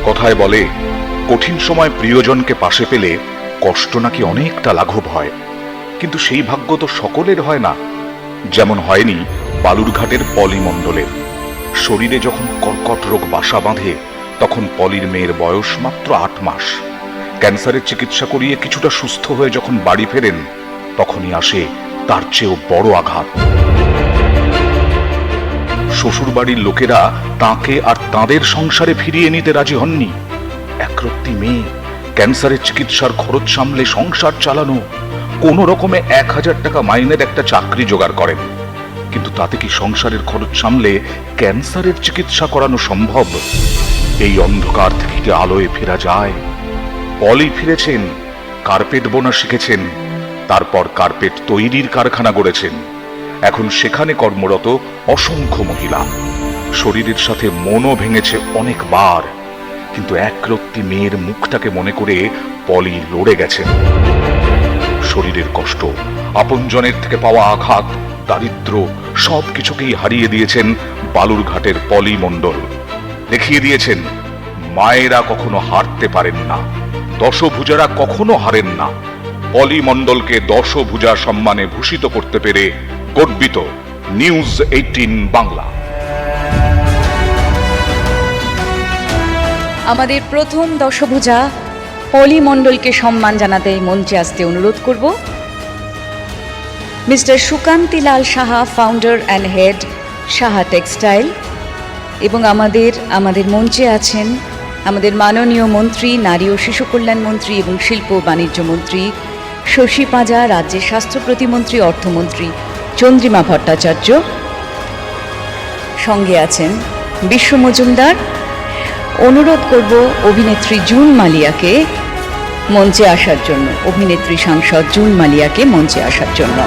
কথায় বলে, কঠিন সময় প্রিয়জনকে পাশে পেলে কষ্ট নাকি অনেকটা লাঘব হয়, কিন্তু সেই ভাগ্য তো সকলের হয় না। যেমন হয়নি বালুরঘাটের পলি মণ্ডলের। শরীরে যখন কর্কট রোগ বাসা বাঁধে তখন পলির মেয়ের বয়স মাত্র 8 মাস। ক্যান্সারের চিকিৎসা করিয়ে কিছুটা সুস্থ হয়ে যখন বাড়ি ফেরেন তখনই আসে তার চেয়েও বড় আঘাত। শ্বশুর বাড়ির লোকেরা তাকে আর তাদের সংসারে ফিরিয়ে নিতে রাজি হননি। একরত্তি মেয়ে, ক্যান্সারের চিকিৎসার খরচ সামলে সংসার চালানো, কোনো রকমে 1000 টাকা মাইনের একটা চাকরি জোগাড় করেন। কিন্তু তাতে কি সংসারের খরচ সামলে ক্যান্সারের চিকিৎসা করানো সম্ভব? এই অন্ধকার থেকে কি আলোয় ফেরা যায়? পলি ফিরেছেন, কার্পেট বোনা শিখেছেন, তারপর কার্পেট তৈরির কারখানা গড়েছেন। এখন সেখানে কর্মরত অসংখ্য মহিলা। শরীরের সাথে মনও ভেঙেছে অনেকবার, কিন্তু একরত্তি মেয়ের মুখটাকে মনে করে পলি লড়ে গেছেন। শরীরের কষ্ট, আপনজনের থেকে পাওয়া আঘাত, দারিদ্র সবকিছুকেই হারিয়ে দিয়েছেন বালুরঘাটের পলি মণ্ডল। দেখিয়ে দিয়েছেন মায়েরা কখনো হারতে পারেন না, দশভুজারা কখনো হারেন না। পলি মণ্ডলকে দশভুজা সম্মানে ভূষিত করতে পেরে গর্বিত নিউজ 18 বাংলা। আমাদের প্রথম দশভুজা পলি মণ্ডলকে সম্মান জানাতে মঞ্চে আসতে অনুরোধ করব mister Sukantilal Saha, founder and head Saha textile. এবং আমাদের মঞ্চে আছেন আমাদের মাননীয় মন্ত্রী, নারী ও শিশু কল্যাণ মন্ত্রী এবং শিল্প বাণিজ্য মন্ত্রী শশী পাঁজা, রাজ্যের স্বাস্থ্য প্রতিমন্ত্রী, অর্থমন্ত্রী চন্দ্রিমা ভট্টাচার্য। সঙ্গে আছেন বিশ্ব মজুমদার। অনুরোধ করব অভিনেত্রী জুন মালিয়াকে মঞ্চে আসার জন্য, অভিনেত্রী সাংসদ জুন মালিয়াকে মঞ্চে আসার জন্য।